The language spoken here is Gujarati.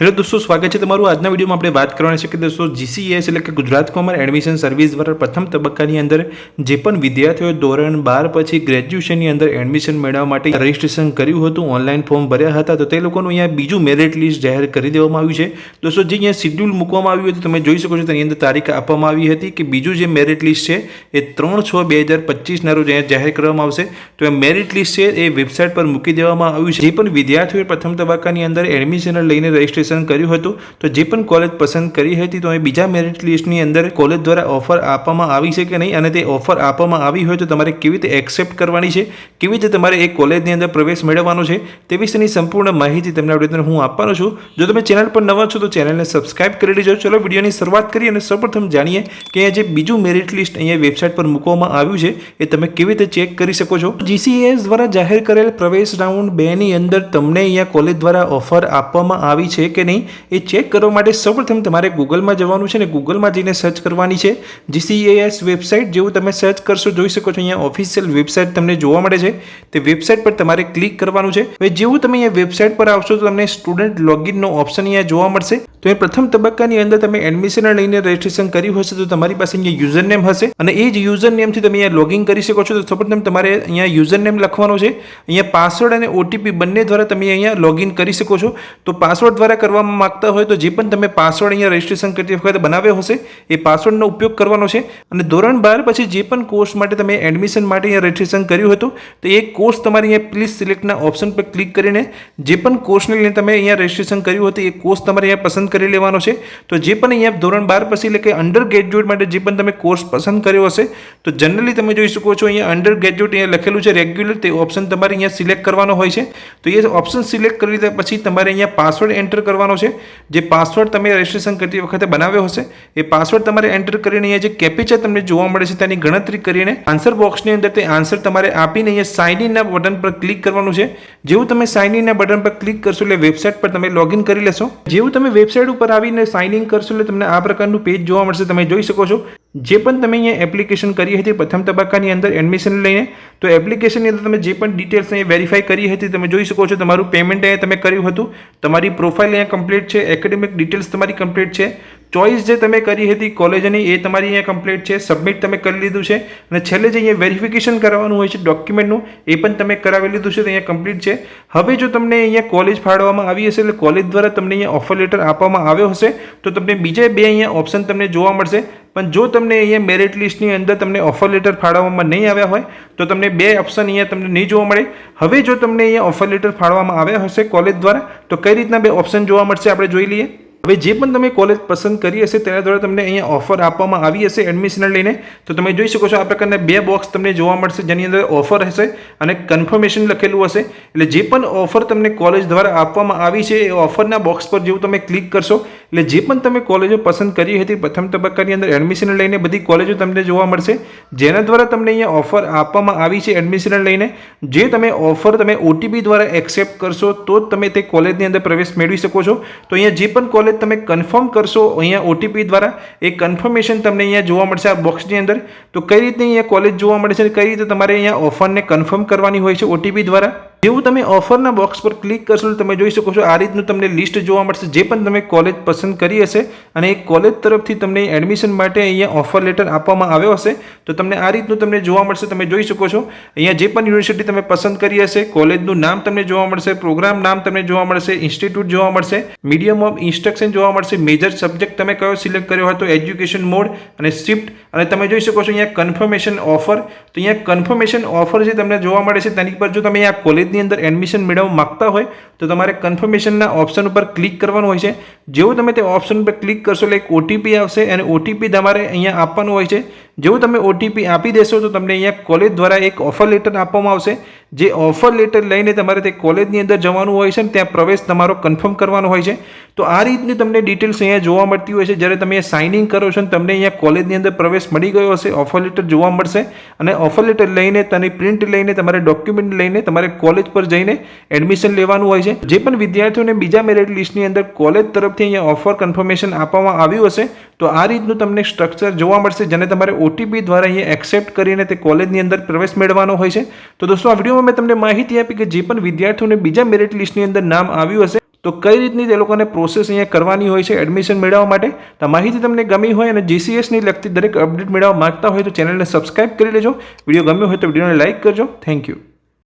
हेलो दोस्तों, स्वागत है તમારું આજના વિડીયોમાં। આપણે વાત કરવાની છે કે दोस्तों GCES એટલે કે ગુજરાત કોમર્સ એડમિશન સર્વિસ દ્વારા પ્રથમ તબક્કાની અંદર જે પણ વિદ્યાર્થીઓએ ધોરણ 12 પછી ગ્રેજ્યુએશનની અંદર એડમિશન મેળવવા માટે રજિસ્ટ્રેશન કર્યું હતું, ઓનલાઈન ફોર્મ ભર્યા હતા, તો તે લોકોનું અહીંયા બીજું મેરિટ લિસ્ટ જાહેર કરી દેવામાં આવ્યું છે। दोस्तों જે અહીંયા શેડ્યુલ મૂકવામાં આવ્યું હતું તમે જોઈ શકો છો, તેની અંદર તારીખ આપવામાં આવી હતી કે બીજું જે મેરિટ લિસ્ટ છે એ 3/6/2025 ના રોજ અહીંયા જાહેર કરવામાં આવશે। તો એ મેરિટ લિસ્ટ છે એ વેબસાઇટ પર મૂકી દેવામાં આવ્યું છે। જે પણ વિદ્યાર્થીઓએ પ્રથમ તબક્કાની અંદર એડમિશન લઈને રજિસ્ટ્રેશન કર્યું હતું, તો જે પણ કોલેજ પસંદ કરી હતી તો એ બીજા મેરિટ લિસ્ટની અંદર કોલેજ દ્વારા ઓફર આપવામાં આવી છે કે નહીં, અને તે ઓફર આપવામાં આવી હોય તો તમારે કેવી રીતે એક્સેપ્ટ કરવાની છે, કેવી રીતે તમારે એ કોલેજની અંદર પ્રવેશ મેળવવાનો છે, તે વિશેની સંપૂર્ણ માહિતી તમને આ વિડીયોની હું આપવાનો છું। જો તમે ચેનલ પર નવા છો તો ચેનલને સબસ્ક્રાઇબ કરી લેજો। ચલો વિડીયોની શરૂઆત કરીએ અને સૌપ્રથમ જાણીએ કે અહીંયા જે બીજું મેરિટ લિસ્ટ અહીંયા વેબસાઇટ પર મૂકવામાં આવ્યું છે એ તમે કેવી રીતે ચેક કરી શકો છો। GCES દ્વારા જાહેર કરેલ પ્રવેશ રાઉન્ડ 2 ની અંદર તમને અહીંયા કોલેજ દ્વારા ઓફર આપવામાં આવી છે કે નહીં એ ચેક કરવા માટે સૌપ્રથમ તમારે ગૂગલમાં જવાનું છે ને ગૂગલમાં જઈને સર્ચ કરવાની છે GCES વેબસાઇટ। જેવું તમે સર્ચ કરશો જોઈ શકો છો અહીંયા ઓફિશિયલ વેબસાઇટ તમને જોવા મળે છે, તે વેબસાઇટ પર તમારે ક્લિક કરવાનું છે। હવે જેવું તમે અહીંયા વેબસાઇટ પર આવશો તો તમને સ્ટુડન્ટ લોગિનનો ઓપ્શન અહીંયા જોવા મળશે। તો એ પ્રથમ તબક્કાની અંદર તમે એડમિશન લઈને રજિસ્ટ્રેશન કર્યું હશે તો તમારી પાસે અહીંયા યુઝર નેમ હશે અને એ જ યુઝર નેમથી તમે અહીંયા લોગિન કરી શકો છો। તો સૌપ્રથમ તમારે અહીંયા યુઝર નેમ લખવાનો છે, અહીંયા પાસવર્ડ અને OTP બંને દ્વારા તમે અહીંયા લોગિન કરી શકો છો। તો પાસવર્ડ દ્વારા કરવામાં માંગતા હોય તો જે પણ તમે પાસવર્ડ અહીંયા રજિસ્ટ્રેશન કરતી વખતે બનાવ્યો હશે એ પાસવર્ડનો ઉપયોગ કરવાનો છે। અને ધોરણ 12 પછી જે પણ કોર્સ માટે તમે એડમિશન માટે અહીંયા રજિસ્ટ્રેશન કર્યું હતું તો એ કોર્સ તમારે અહીંયા પ્લીઝ સિલેક્ટના ઓપ્શન પર ક્લિક કરીને જે પણ કોર્સને લઈને તમે અહીંયા રજિસ્ટ્રેશન કર્યું હતું એ કોર્સ તમારે અહીંયા પસંદ કરી લેવાનો છે। તો જે પણ અહીંયા ધોરણ 12 પછી એટલે કે અંડર ગ્રેજ્યુએટ માટે જે પણ તમે કોર્સ પસંદ કર્યો હશે તો જનરલી તમે જોઈ શકો છો અહીંયા અંડર ગ્રેજ્યુએટ અહીંયા લખેલું છે રેગ્યુલર, તે ઓપ્શન તમારે અહીંયા સિલેક્ટ કરવાનો હોય છે। તો એ ઓપ્શન સિલેક્ટ કરી લીધા પછી તમારે અહીંયા પાસવર્ડ એન્ટર કરવાનો છે। જે પાસવર્ડ તમે રજિસ્ટ્રેશન કરતી વખતે બનાવ્યો હશે એ પાસવર્ડ તમારે એન્ટર કરીને અહીંયા જે કેપ્ચા તમને જોવા મળે છે તેની ગણતરી કરીને આન્સર બોક્સની અંદર તે આન્સર તમારે આપીને અહીંયા સાઇન ઇનના બટન પર ક્લિક કરવાનું છે। જેવું તમે સાઇન ઇનના બટન પર ક્લિક કરશો એટલે વેબસાઇટ પર તમે લોગિન કરી લેશો। જેવું તમે વેબસાઇટ ઉપર આવીને સાઇન ઇન કરશો એટલે તમને આ પ્રકારનું પેજ જોવા મળશે, તમે જોઈ શકો છો। જે પણ તમે અહીંયા એપ્લિકેશન કરી હતી પ્રથમ તબક્કાની અંદર એડમિશન લઈને તો એપ્લિકેશનની અંદર તમે જે પણ ડિટેલ્સ અહીંયા વેરીફાઈ કરી હતી તમે જોઈ શકો છો। તમારું પેમેન્ટ અહીંયા તમે કર્યું હતું, તમારી પ્રોફાઇલ અહીંયા કમ્પ્લીટ છે, એકેડેમિક ડિટેલ્સ તમારી કમ્પ્લીટ છે, ચોઇસ જે તમે કરી હતી કોલેજની એ તમારી અહીંયા કમ્પ્લીટ છે, સબમિટ તમે કરી લીધું છે અને છેલ્લે જે અહીંયા વેરિફિકેશન કરવાનું હોય છે ડોક્યુમેન્ટનું એ પણ તમે કરાવી લીધું છે, તો અહીંયા કમ્પ્લીટ છે। હવે જો તમને અહીંયા કોલેજ ફાળવવામાં આવી હશે એટલે કોલેજ દ્વારા તમને અહીંયા ઓફર લેટર આપવામાં આવ્યો હશે તો તમને બીજા બે અહીંયા ઓપ્શન તમને જોવા મળશે। પણ જો તમને અહીંયા મેરિટ લિસ્ટની અંદર તમને ઓફર લેટર ફાળવવામાં નહીં આવ્યા હોય તો તમને બે ઓપ્શન અહીંયા તમને નહીં જોવા મળે। હવે જો તમને અહીંયા ઓફર લેટર ફાળવવામાં આવ્યા હશે કોલેજ દ્વારા તો કઈ રીતના બે ઓપ્શન જોવા મળશે આપણે જોઈ લઈએ। હવે જે પણ તમે કોલેજ પસંદ કરી હશે તેના દ્વારા તમને અહીંયા ઓફર આપવામાં આવી હશે એડમિશન લઈને તો તમે જોઈ શકો છો આ પ્રકારના બે બોક્સ તમને જોવા મળશે જેની અંદર ઓફર હશે અને કન્ફર્મેશન લખેલું હશે। એટલે જે પણ ઓફર તમને કોલેજ દ્વારા આપવામાં આવી છે એ ઓફરના બોક્સ પર જેવું તમે ક્લિક કરશો એટલે જે પણ તમે કોલેજો પસંદ કરી હતી પ્રથમ તબક્કાની અંદર એડમિશન લઈને બધી કોલેજો તમને જોવા મળશે જેના દ્વારા તમને અહીંયા ઓફર આપવામાં આવી છે એડમિશન લઈને। જે તમે ઓફર તમે OTP દ્વારા એક્સેપ્ટ કરશો તો જ તમે તે કોલેજની અંદર પ્રવેશ મેળવી શકો છો। તો અહીંયા જે પણ કોલેજ તમે કન્ફર્મ કરશો અહીંયા OTP દ્વારા એ કન્ફર્મેશન તમને અહીંયા જોવા મળશે આ બોક્સની અંદર। તો કઈ રીતે અહીંયા કોલેજ જોવા મળે છે, કઈ રીતે તમારે અહીંયા ઓફરને કન્ફર્મ કરવાની હોય છે OTP દ્વારા। જેવું તમે ઓફરના બોક્સ પર ક્લિક કરશો તમે જોઈ શકો છો આ રીતનું તમને લિસ્ટ જોવા મળશે જે પણ તમે કોલેજ પસંદ કરી હશે અને એ કોલેજ તરફથી તમને એડમિશન માટે અહીંયા ઓફર લેટર આપવામાં આવ્યો હશે તો તમને આ રીતનું તમને જોવા મળશે, તમે જોઈ શકો છો। અહીંયા જે પણ યુનિવર્સિટી તમે પસંદ કરી હશે કોલેજનું નામ તમને જોવા મળશે, પ્રોગ્રામ નામ તમને જોવા મળશે, ઇન્સ્ટિટ્યૂટ જોવા મળશે, મીડિયમ ઓફ ઇન્સ્ટ્રક્શન જોવા મળશે, મેજર સબ્જેક્ટ તમે કયો સિલેક્ટ કર્યો હોય તો એજ્યુકેશન મોડ અને શિફ્ટ, અને તમે જોઈ શકો છો અહીંયા કન્ફર્મેશન ઓફર। તો અહીંયા કન્ફર્મેશન ઓફર જે તમને જોવા મળે છે તેની પર જો તમે અહીંયા કોલેજની અંદર એડમિશન મેળવવા માંગતા હોય તો તમારે કન્ફર્મેશનના ઓપ્શન ઉપર ક્લિક કરવાનું હોય છે। જેવું તમે તે ઓપ્શન પર ક્લિક કરશો એટલે એક OTP આવશે અને OTP તમારે અહીંયા આપવાનું હોય છે। જેવું તમે OTP આપી દેશો તો તમને અહીંયા કોલેજ દ્વારા એક ઓફર લેટર આપવામાં આવશે। જે ઓફર લેટર લઈને તમારે તે કોલેજની અંદર જવાનું હોય છે ને ત્યાં પ્રવેશ તમારો કન્ફર્મ કરવાનો હોય છે। તો આ રીતની તમને ડિટેલ્સ અહીંયા જોવા મળતી હોય છે જ્યારે તમે સાઇન ઇન કરો છો ને તમને અહીંયા કોલેજની અંદર પ્રવેશ મળી ગયો હશે, ઓફર લેટર જોવા મળશે અને ઓફર લેટર લઈને તેની પ્રિન્ટ લઈને તમારે ડોક્યુમેન્ટ લઈને તમારે કોલેજ પર જઈને એડમિશન લેવાનું હોય છે। જે પણ વિદ્યાર્થીઓને બીજા મેરિટ લિસ્ટની અંદર કોલેજ તરફથી અહીંયા ઓફર કન્ફર્મેશન આપવામાં આવ્યું હશે તો આ રીતનું તમને સ્ટ્રક્ચર જોવા મળશે જેને તમારે OTP દ્વારા અહીંયા એક્સેપ્ટ કરીને તે કોલેજની અંદર પ્રવેશ મેળવવાનો હોય છે। તો દોસ્તો આ વિડીયોમાં મેં તમને માહિતી આપી કે જે પણ વિદ્યાર્થીઓને બીજા મેરિટ લિસ્ટની અંદર નામ આવ્યું હશે તો કઈ રીતની તે લોકોને પ્રોસેસ અહીંયા કરવાની હોય છે એડમિશન મેળવવા માટે. તો માહિતી તમને ગમી હોય અને જીસીએસની લગતી દરેક અપડેટ મેળવવા માંગતા હોય તો ચેનલને સબસ્ક્રાઇબ કરી લેજો. વિડીયો ગમ્યો હોય તો વિડીયોને લાઇક કરજો. Thank you.